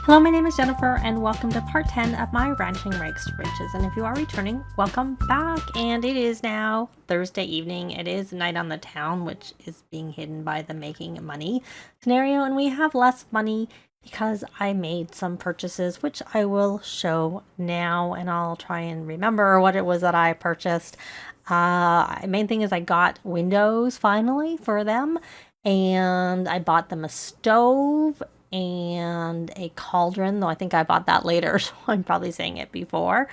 Hello, my name is Jennifer, and welcome to part 10 of my Ranching Rags to Riches. And if you are returning, welcome back. And it is now Thursday evening. It is Night on the Town, which is being hidden by the making money scenario. And we have less money because I made some purchases, which I will show now. And I'll try and remember what it was that I purchased. Main thing is I got windows finally for them. And I bought them a stove and a cauldron, though I think I bought that later, so I'm probably saying it before.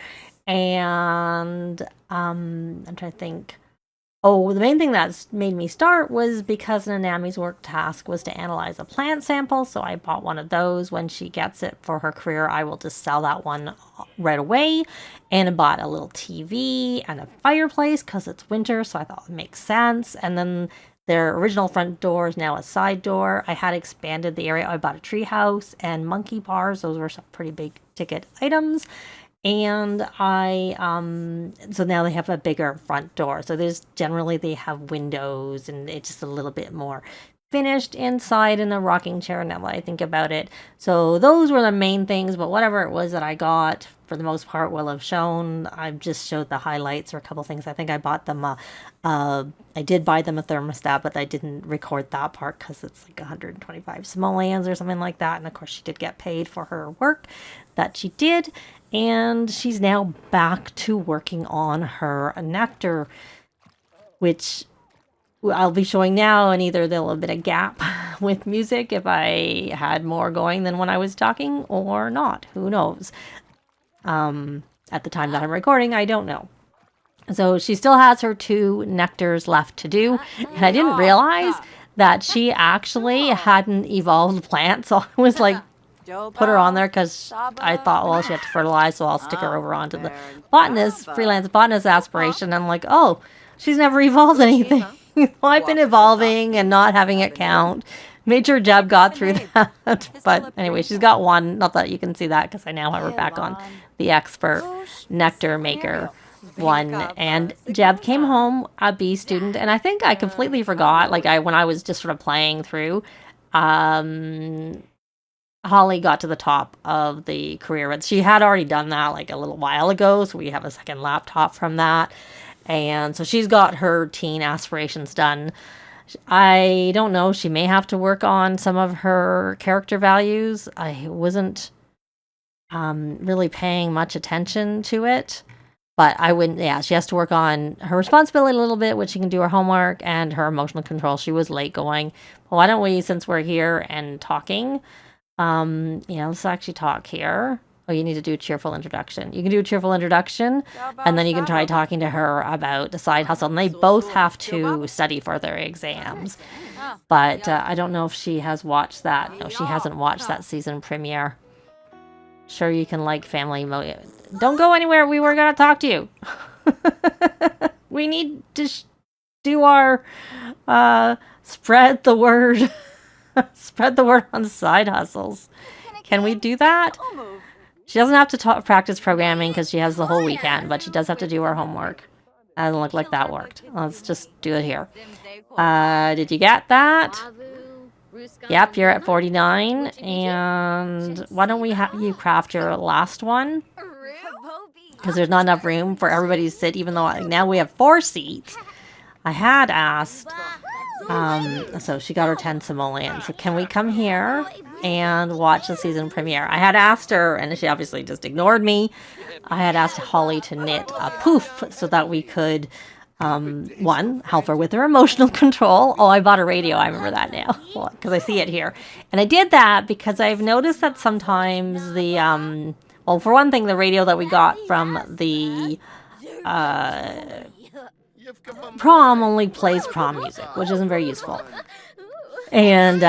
And I'm trying to think. Oh, the main thing that's made me start was because Nanami's work task was to analyze a plant sample, so I bought one of those. When she gets it for her career, I will just sell that one right away. And I bought a little TV and a fireplace because it's winter, so I thought it makes sense. And then their original front door is now a side door. I had expanded the area. I bought a tree house and monkey bars. Those were some pretty big ticket items. And so now they have a bigger front door. So they have windows and it's just a little bit more finished inside in the rocking chair now that I think about it. So those were the main things, but whatever it was that I got, for the most part, will have shown. I've just showed the highlights or a couple things. I think I bought them, I did buy them a thermostat, but I didn't record that part because it's like 125 simoleons or something like that. And of course, she did get paid for her work that she did. And she's now back to working on her nectar, which I'll be showing now, and either there'll have been a gap with music if I had more going than when I was talking or not. Who knows? At the time that I'm recording, I don't know. So she still has her 2 nectars left to do. And I didn't realize that she actually hadn't evolved plants. So I was like, put her on there because I thought, well, she had to fertilize, so I'll stick her over onto the freelance botanist aspiration. And I'm like, oh, she's never evolved anything. Well, I've been evolving and not having it count. Made sure Jeb got through that. But anyway, she's got one. Not that you can see that because I now have her back on the expert nectar maker one. And Jeb came home a bee student. And I think I completely forgot, when I was just sort of playing through, Holly got to the top of the career. But she had already done that like a little while ago. So we have a second laptop from that. And so she's got her teen aspirations done. I don't know. She may have to work on some of her character values. I wasn't really paying much attention to it. But I wouldn't, she has to work on her responsibility a little bit, which she can do her homework, and her emotional control. She was late going. Well, why don't we, since we're here and talking, let's actually talk here. Oh, you need to do a cheerful introduction. You can do a cheerful introduction, and then you can try talking to her about the side hustle. And they both have to study for their exams. But I don't know if she has watched that. No, she hasn't watched that season premiere. Sure, you can like family mode. Don't go anywhere. We were going to talk to you. We need to do our spread the word. Spread the word on side hustles. Can we do that? She doesn't have to practice programming because she has the whole weekend, but she does have to do her homework. That doesn't look like that worked. Let's just do it here. Did you get that? Yep, you're at 49. And why don't we have you craft your last one? Because there's not enough room for everybody to sit, even though now we have 4 seats. I had asked... so she got her 10 simoleons. So can we come here and watch the season premiere? I had asked her, and she obviously just ignored me. I had asked Holly to knit a poof so that we could, one, help her with her emotional control. Oh, I bought a radio. I remember that now because I see it here. And I did that because I've noticed that sometimes for one thing, the radio that we got from the prom only plays prom music, which isn't very useful. And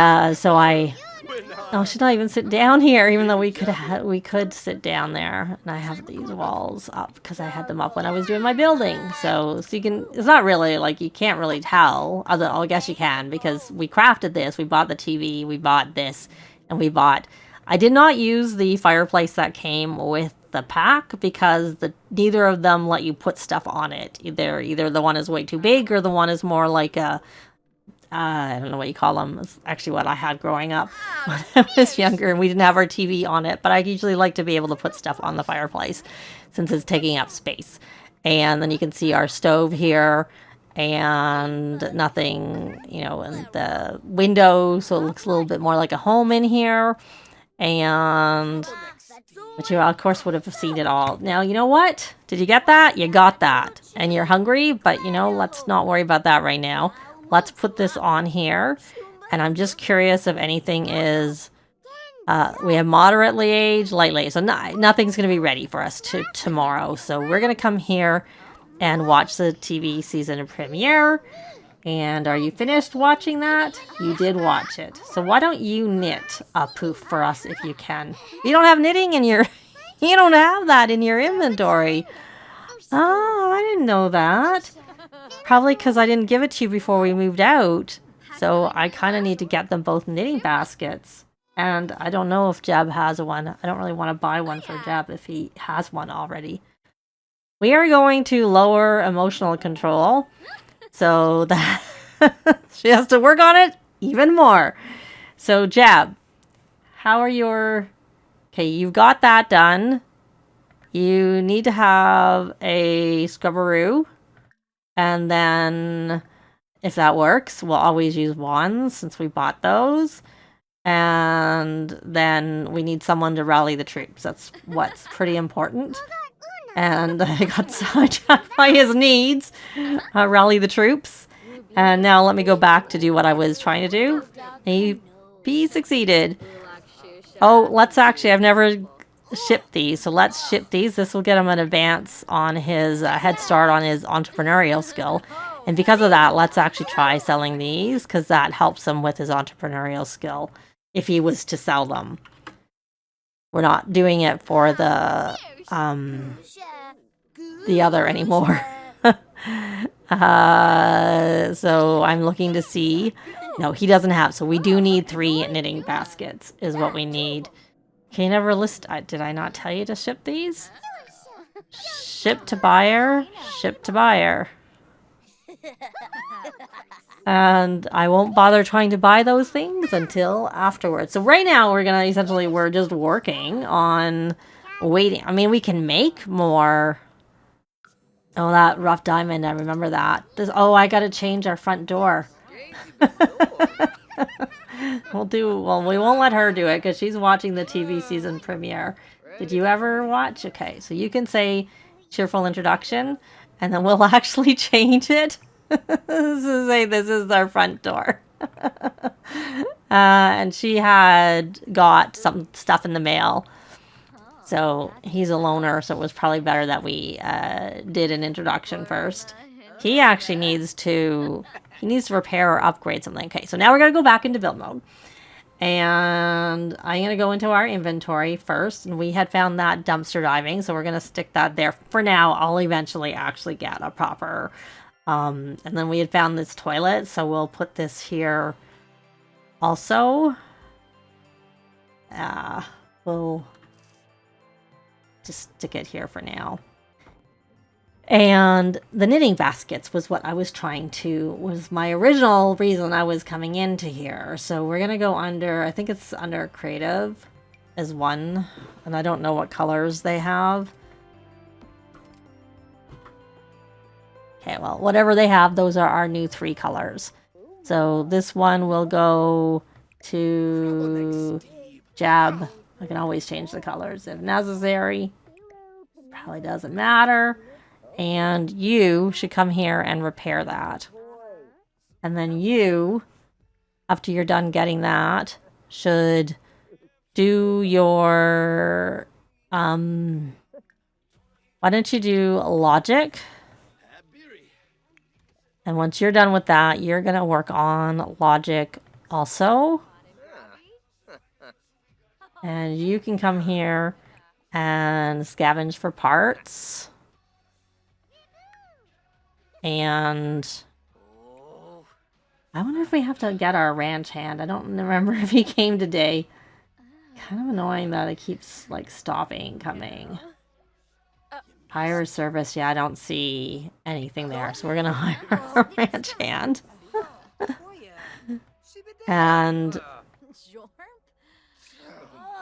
she's not even sitting down here, even though we could sit down there. And I have these walls up because I had them up when I was doing my building. So you can, it's not really you can't really tell. Although I guess you can, because we crafted this. We bought the TV, we bought this, and I did not use the fireplace that came with the pack because neither of them let you put stuff on it. Either the one is way too big or the one is more like a I don't know what you call them. It's actually what I had growing up when I was younger, and we didn't have our TV on it, but I usually like to be able to put stuff on the fireplace since it's taking up space. And then you can see our stove here and nothing, you know, in the window, so it looks a little bit more like a home in here. And but you, of course, would have seen it all. Now, you know what? Did you get that? You got that. And you're hungry, but, you know, let's not worry about that right now. Let's put this on here. And I'm just curious if anything is... we have moderately aged, lightly aged. So nothing's going to be ready for us tomorrow. So we're going to come here and watch the TV season premiere. And are you finished watching that? You did watch it. So why don't you knit a poof for us if you can? You don't have knitting in your... You don't have that in your inventory. Oh, I didn't know that. Probably because I didn't give it to you before we moved out. So I kind of need to get them both knitting baskets. And I don't know if Jeb has one. I don't really want to buy one for Jeb if he has one already. We are going to lower emotional control. So that she has to work on it even more. So Jeb, how are your... Okay, you've got that done. You need to have a scrubberoo. And then if that works, we'll always use wands since we bought those. And then we need someone to rally the troops. That's what's pretty important. And I got sidetracked by his needs. Rally the troops. And now let me go back to do what I was trying to do. He succeeded. Oh, let's actually, I've never shipped these. So let's ship these. This will get him an advance on his head start on his entrepreneurial skill. And because of that, let's actually try selling these because that helps him with his entrepreneurial skill if he was to sell them. We're not doing it for the other anymore. So I'm looking to see. No, he doesn't have. So we do need 3 knitting baskets is what we need. Can you never list? Did I not tell you to ship these? Ship to buyer. Ship to buyer. And I won't bother trying to buy those things until afterwards. So right now we're going to essentially, we're just working on waiting. I mean, we can make more. Oh, that rough diamond. I remember that. Oh, I got to change our front door. Well, we won't let her do it because she's watching the TV season premiere. Did you ever watch? Okay, so you can say cheerful introduction and then we'll actually change it. Say this is our front door. And she had got some stuff in the mail. So he's a loner, so it was probably better that we did an introduction first. He actually needs to repair or upgrade something. Okay, so now we're going to go back into build mode. And I'm going to go into our inventory first. And we had found that dumpster diving, so we're going to stick that there. For now, I'll eventually actually get a proper... and then we had found this toilet, so we'll put this here also. We'll just stick it here for now. And the knitting baskets was what I was was my original reason I was coming into here. So we're going to go under, I think it's under creative as one. And I don't know what colors they have. Okay, well, whatever they have, those are our new 3 colors. So this one will go to Jab. I can always change the colors if necessary. Probably doesn't matter. And you should come here and repair that. And then you, after you're done getting that, should do your... why don't you do logic? And once you're done with that, you're going to work on logic also. And you can come here and scavenge for parts. And I wonder if we have to get our ranch hand. I don't remember if he came today. Kind of annoying that it keeps like stopping coming. Hire service. Yeah, I don't see anything there. So we're going to hire a ranch hand. And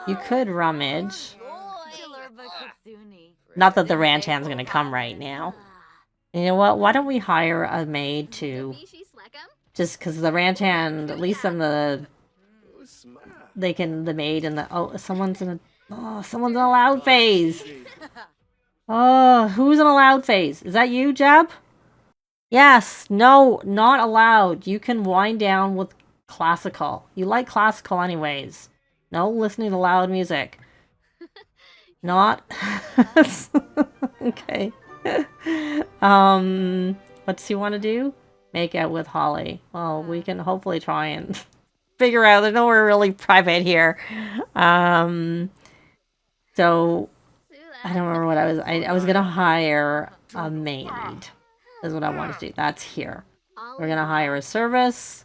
you could rummage. Not that the ranch hand's going to come right now. And you know what? Why don't we hire a maid too? Just because the ranch hand, at least in the... the maid and the... Oh, someone's in a loud phase. Oh, who's in a loud phase? Is that you, Jeb? Yes. No, not allowed. You can wind down with classical. You like classical anyways. No listening to loud music. Not. Okay. What's he want to do? Make out with Holly. Well, we can hopefully try and figure out. There's nowhere really private here. So I don't remember what I was gonna hire a maid. Is what I want to do. That's here. We're gonna hire a service,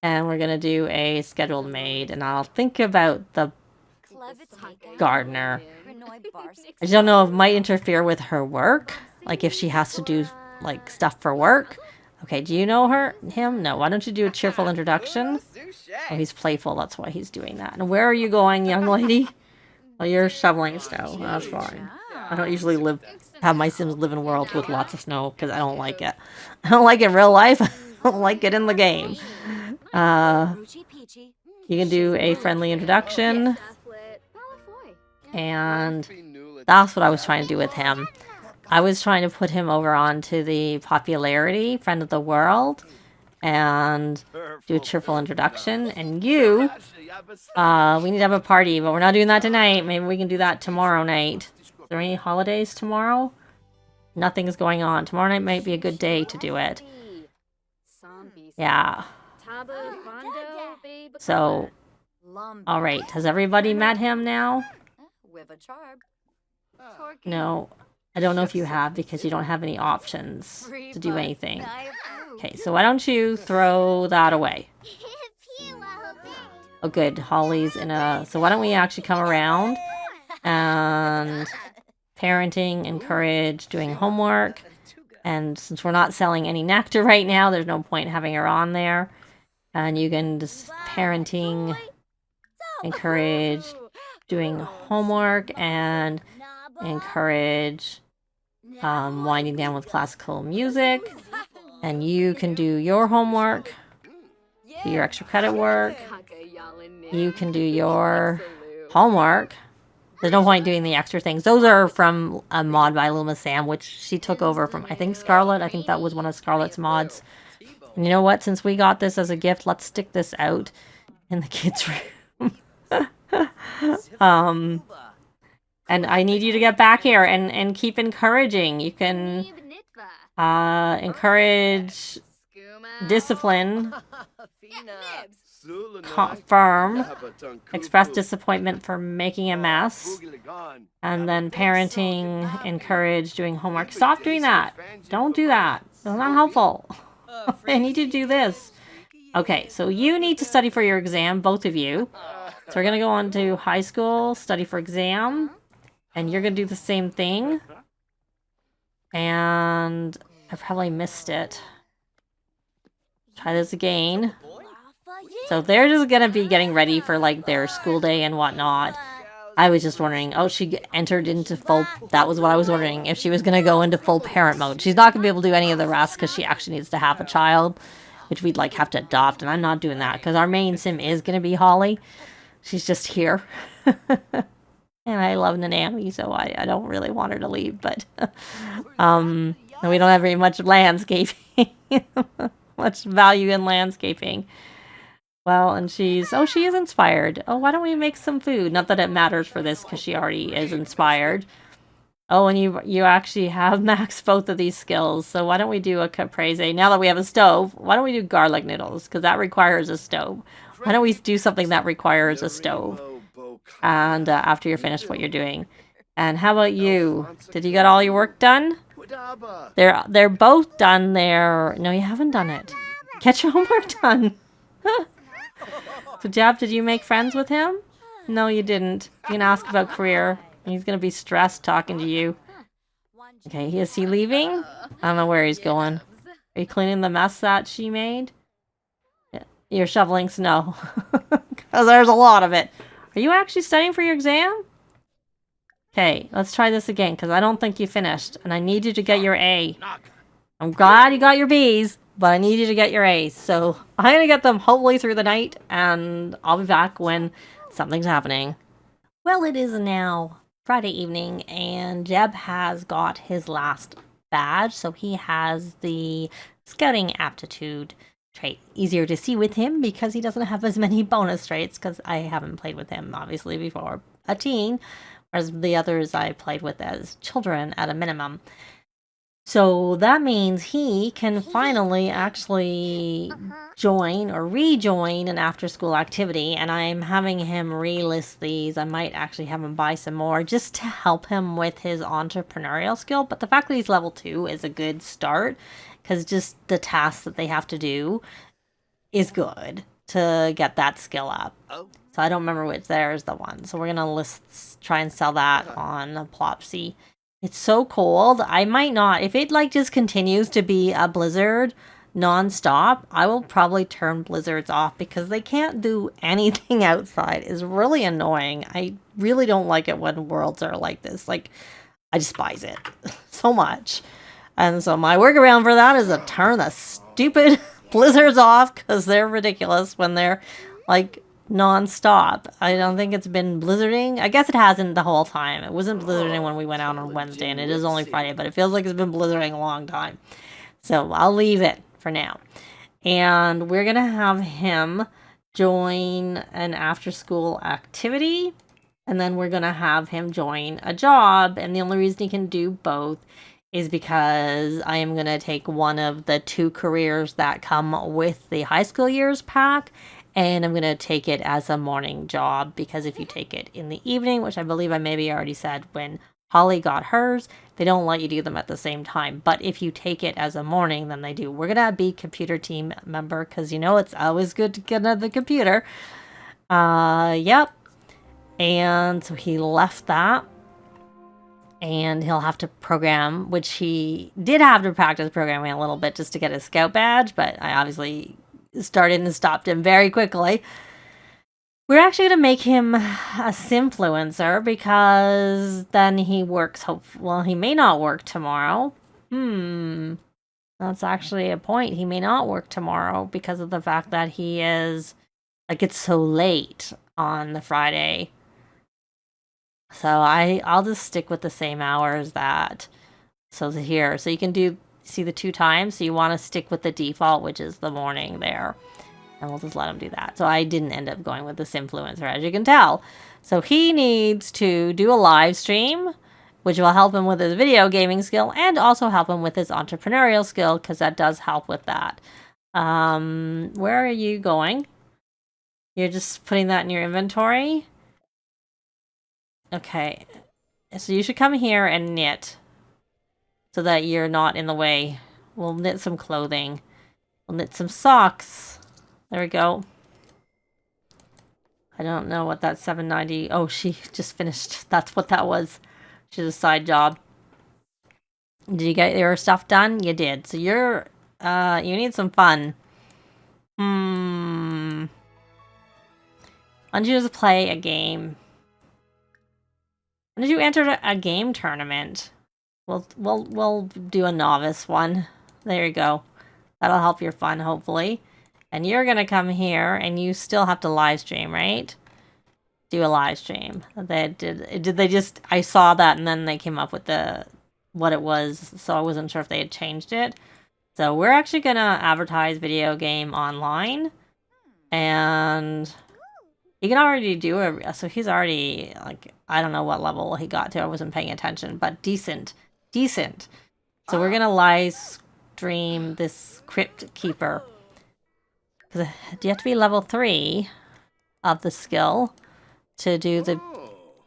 and we're gonna do a scheduled maid, and I'll think about the gardener. I don't know if it might interfere with her work, like if she has to do like stuff for work. Okay, do you know him? No. Why don't you do a cheerful introduction? Oh, he's playful. That's why he's doing that. And where are you going, young lady? Oh, you're shoveling snow. That's fine. I don't usually have my Sims live in worlds with lots of snow because I don't like it. I don't like it in real life. I don't like it in the game. You can do a friendly introduction. And that's what I was trying to do with him. I was trying to put him over onto the popularity, friend of the world, and do a cheerful introduction. And you, we need to have a party, but we're not doing that tonight. Maybe we can do that tomorrow night. Is there any holidays tomorrow? Nothing's going on. Tomorrow night might be a good day to do it. Yeah. So, alright. Has everybody met him now? No. I don't know if you have because you don't have any options to do anything. Okay, so why don't you throw that away? Oh, good. Holly's in a... So why don't we actually come around and parenting, encourage, doing homework. And since we're not selling any nectar right now, there's no point having her on there. And you can just parenting, encourage, doing homework, and encourage winding down with classical music. And you can do your homework, do your extra credit work. You can do your homework. There's no point doing the extra things. Those are from a mod by Luma Sam, which she took over from, I think, Scarlett. I think that was one of Scarlett's mods. And you know what? Since we got this as a gift, let's stick this out in the kids' room. And I need you to get back here and keep encouraging. You can encourage discipline, firm, express disappointment for making a mess, and then parenting, encourage doing homework. Stop doing that. Don't do that. It's not helpful. I need to do this. Okay, so you need to study for your exam, both of you. So we're going to go on to high school, study for exam, and you're going to do the same thing. And I probably missed it. Try this again. So they're just going to be getting ready for like their school day and whatnot. I was just wondering, oh, she entered into full, that was what I was wondering, if she was going to go into full parent mode. She's not going to be able to do any of the rest because she actually needs to have a child, which we'd like have to adopt, and I'm not doing that because our main sim is going to be Holly. She's just here. And I love Nanami, so I don't really want her to leave, but and we don't have very much landscaping, much value in landscaping. Well, and she is inspired. Oh, why don't we make some food? Not that it matters for this because she already is inspired. Oh, and you actually have maxed both of these skills, so why don't we do a caprese? Now that we have a stove, why don't we do garlic noodles? Because that requires a stove. Why don't we do something that requires a stove? And after you're finished what you're doing. And how about you? Did you get all your work done? They're both done there. No, you haven't done it. Get your homework done. So, Jab, did you make friends with him? No, you didn't. You can ask about career. He's going to be stressed talking to you. Okay, is he leaving? I don't know where he's going. Are you cleaning the mess that she made? You're shoveling snow. Because there's a lot of it. Are you actually studying for your exam? Okay, let's try this again, because I don't think you finished. And I need you to get your A. I'm glad you got your B's, but I need you to get your A's. So I'm going to get them hopefully through the night, and I'll be back when something's happening. Well, it is now Friday evening, and Jeb has got his last badge, so he has the scouting aptitude trait. Easier to see with him because he doesn't have as many bonus traits, because I haven't played with him, obviously, before a teen, whereas the others I played with as children at a minimum. So that means he can finally actually join or rejoin an after-school activity, and I'm having him relist these. I might actually have him buy some more just to help him with his entrepreneurial skill, but the fact that he's level 2 is a good start, because just the tasks that they have to do is good to get that skill up. So I don't remember which there's the one. So we're going to try and sell that on Plopsy. It's so cold. I might not. If it like just continues to be a blizzard non-stop, I will probably turn blizzards off because they can't do anything outside. It's really annoying. I really don't like it when worlds are like this. Like, I despise it so much. And so my workaround for that is to turn the stupid blizzards off because they're ridiculous when they're like non-stop. I don't think it's been blizzarding. I guess it hasn't the whole time. It wasn't blizzarding when we went out on Wednesday, and it is only Friday, but it feels like it's been blizzarding a long time. So I'll leave it for now. And we're going to have him join an after-school activity, and then we're going to have him join a job. And the only reason he can do both is because I am going to take one of the 2 careers that come with the high school years pack, and I'm going to take it as a morning job, because if you take it in the evening, which I believe I maybe already said when Holly got hers, they don't let you do them at the same time. But if you take it as a morning, then they do. We're going to be computer team member, because, you know, it's always good to get on the computer. Yep. And so he left that. And he'll have to program, which he did have to practice programming a little bit just to get his scout badge, but I obviously started and stopped him very quickly. We're actually going to make him a Simfluencer, because then he works, well, he may not work tomorrow. That's actually a point. He may not work tomorrow because of the fact that he is, like, it's so late on the Friday. So I'll just stick with the same hours that, so here. So you can see the 2 times. So you want to stick with the default, which is the morning there. And we'll just let him do that. So I didn't end up going with the Simfluencer, as you can tell. So he needs to do a live stream, which will help him with his video gaming skill and also help him with his entrepreneurial skill, because that does help with that. Where are you going? You're just putting that in your inventory? Okay, so you should come here and knit so that you're not in the way. We'll knit some clothing. We'll knit some socks. There we go. I don't know what that 790... Oh, she just finished. That's what that was. She's a side job. Did you get your stuff done? You did. So you're... you need some fun. Why don't you just play a game? When did you enter a game tournament? We'll do a novice one. There you go. That'll help your fun, hopefully. And you're gonna come here, and you still have to live stream, right? Do a live stream. Did they just? I saw that, and then they came up with what it was, so I wasn't sure if they had changed it. So we're actually gonna advertise video game online, and you can already do it. So he's already, like, I don't know what level he got to. I wasn't paying attention, but decent. So we're gonna live stream this Crypt Keeper. Because you have to be level 3 of the skill to do the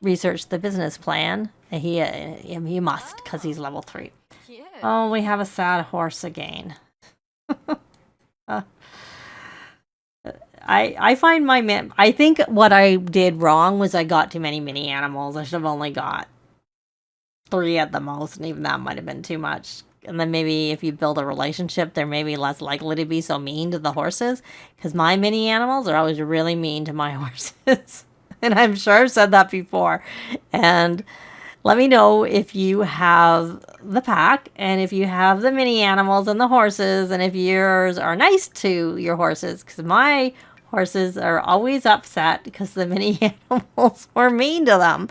research the business plan. He must, because he's level 3. Oh, we have a sad horse again. I find I think what I did wrong was I got too many mini animals. I should have only got 3 at the most, and even that might have been too much. and then maybe if you build a relationship, they're maybe less likely to be so mean to the horses. Because my mini animals are always really mean to my horses. And I'm sure I've said that before. And let me know if you have the pack and if you have the mini animals and the horses and if yours are nice to your horses. Because my horses are always upset because the mini animals were mean to them.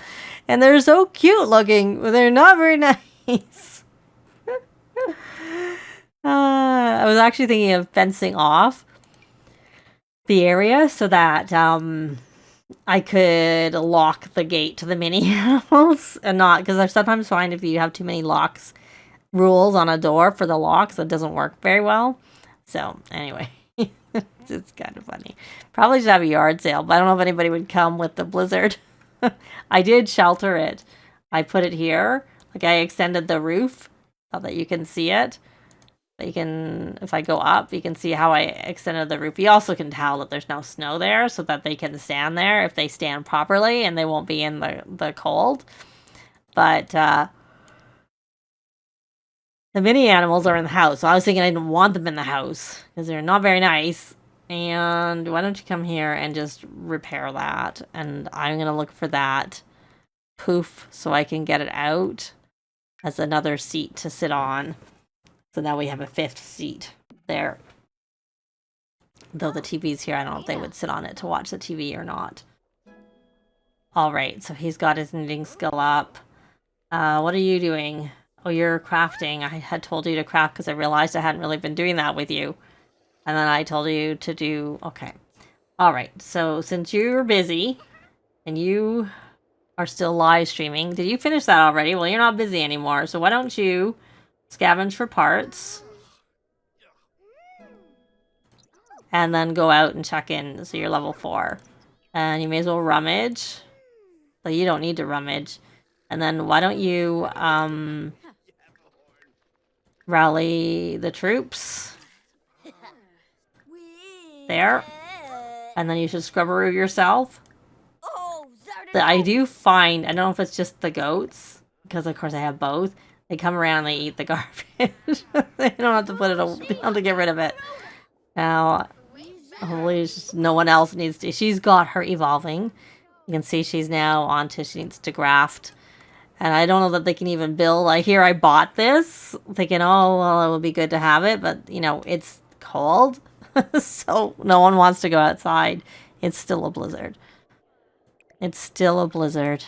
And they're so cute looking, but they're not very nice. I was actually thinking of fencing off the area so that I could lock the gate to the mini animals and not, because I sometimes find if you have too many rules on a door for the locks, it doesn't work very well. So anyway, it's kind of funny. Probably should have a yard sale, but I don't know if anybody would come with the blizzard. I did shelter it. I put it here. Like I extended the roof so that you can see it. You can, if I go up, you can see how I extended the roof. You also can tell that there's no snow there so that they can stand there if they stand properly and they won't be in the cold. But the mini animals are in the house. So I was thinking I didn't want them in the house because they're not very nice. And why don't you come here and just repair that? And I'm going to look for that poof so I can get it out as another seat to sit on. So now we have a 5th seat there. Though the TV's here, I don't know if they would sit on it to watch the TV or not. All right, so he's got his knitting skill up. What are you doing? Oh, you're crafting. I had told you to craft because I realized I hadn't really been doing that with you. And then I told you to do... Okay. All right. So since you're busy and you are still live streaming, did you finish that already? Well, you're not busy anymore. So why don't you scavenge for parts and then go out and check in. So you're level 4. And you may as well rummage. But you don't need to rummage. And then why don't you rally the troops? There. And then you should scrubberoo yourself. I do find, I don't know if it's just the goats, because of course I have both. They come around and they eat the garbage. They don't have to put it, they don't have to get rid of it. Now, hopefully no one else needs to. She's got her evolving. You can see she's now on to, she needs to graft. And I don't know that they can even build. I hear I bought this, thinking, oh, well, it would be good to have it. But, you know, it's cold. So no one wants to go outside. It's still a blizzard. It's still a blizzard.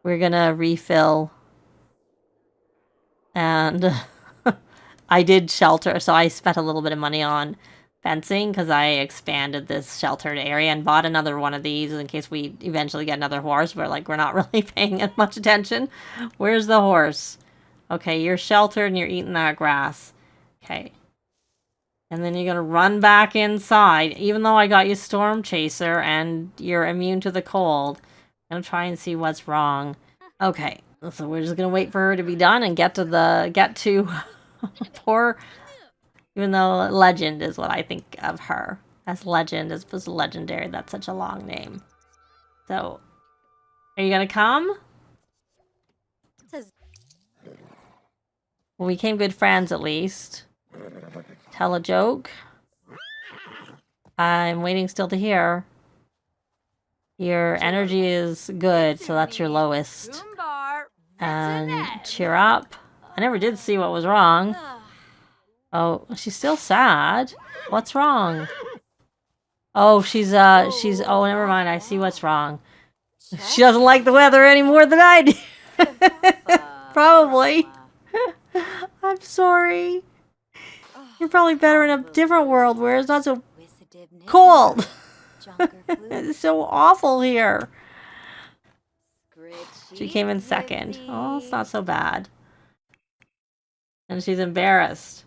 We're gonna refill. And I did shelter, so I spent a little bit of money on fencing because I expanded this sheltered area and bought another one of these in case we eventually get another horse. But like, we're not really paying as much attention. Where's the horse? Okay, you're sheltered and you're eating that grass. Okay. And then you're going to run back inside, even though I got you Storm Chaser and you're immune to the cold. I'm going to try and see what's wrong. Okay, so we're just going to wait for her to be done and get to poor, even though Legend is what I think of her. As Legend as opposed to Legendary. That's such a long name. So, are you going to come? Well, we became good friends at least. Tell a joke. I'm waiting still to hear. Your energy is good, so that's your lowest. And cheer up. I never did see what was wrong. Oh, she's still sad. What's wrong? Oh, she's, oh, never mind. I see what's wrong. She doesn't like the weather any more than I do. Probably. I'm sorry. You're probably better in a different world where it's not so cold. It's so awful here. She came in second. Oh, it's not so bad. And she's embarrassed.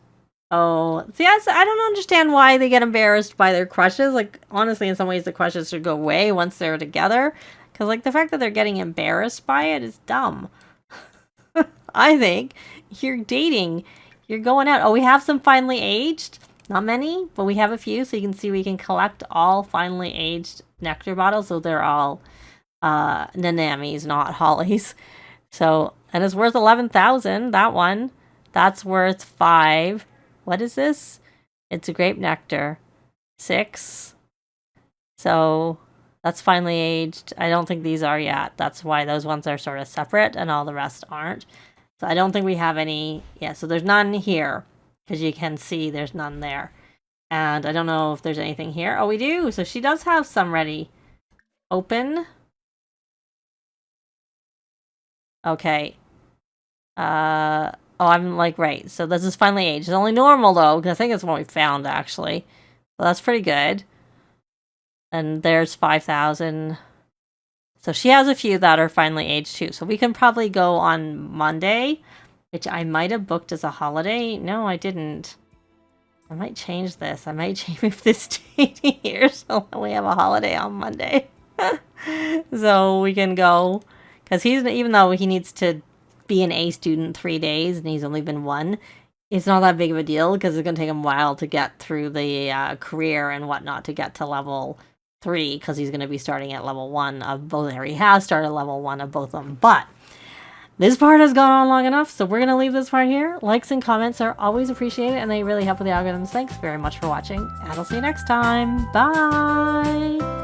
Oh, see, I don't understand why they get embarrassed by their crushes. Like, honestly, in some ways, the crushes should go away once they're together. Because, like, the fact that they're getting embarrassed by it is dumb. I think. You're dating. You're going out. Oh, we have some finely aged. Not many, but we have a few. So you can see we can collect all finely aged nectar bottles. So they're all Nanamis, not hollies. So, and it's worth 11,000, that one. That's worth 5. What is this? It's a grape nectar. 6. So, that's finely aged. I don't think these are yet. That's why those ones are sort of separate and all the rest aren't. So, I don't think we have any. Yeah, so there's none here. Because you can see there's none there. And I don't know if there's anything here. Oh, we do. So, she does have some ready. Open. Okay. Oh, I'm like, right. So this is finally aged. It's only normal, though, because I think it's what we found, actually. So that's pretty good. And there's 5,000. So she has a few that are finally aged, too. So we can probably go on Monday, which I might have booked as a holiday. No, I didn't. I might change this. I might move this date here so that we have a holiday on Monday. So we can go. Because even though he needs to be an A student 3 days and he's only been 1, it's not that big of a deal because it's going to take him a while to get through the career and whatnot to get to level 3 because he's going to be starting at level 1 of both, or he has started level 1 of both of them. But this part has gone on long enough, so we're going to leave this part here. Likes and comments are always appreciated and they really help with the algorithms. Thanks very much for watching, and I'll see you next time. Bye!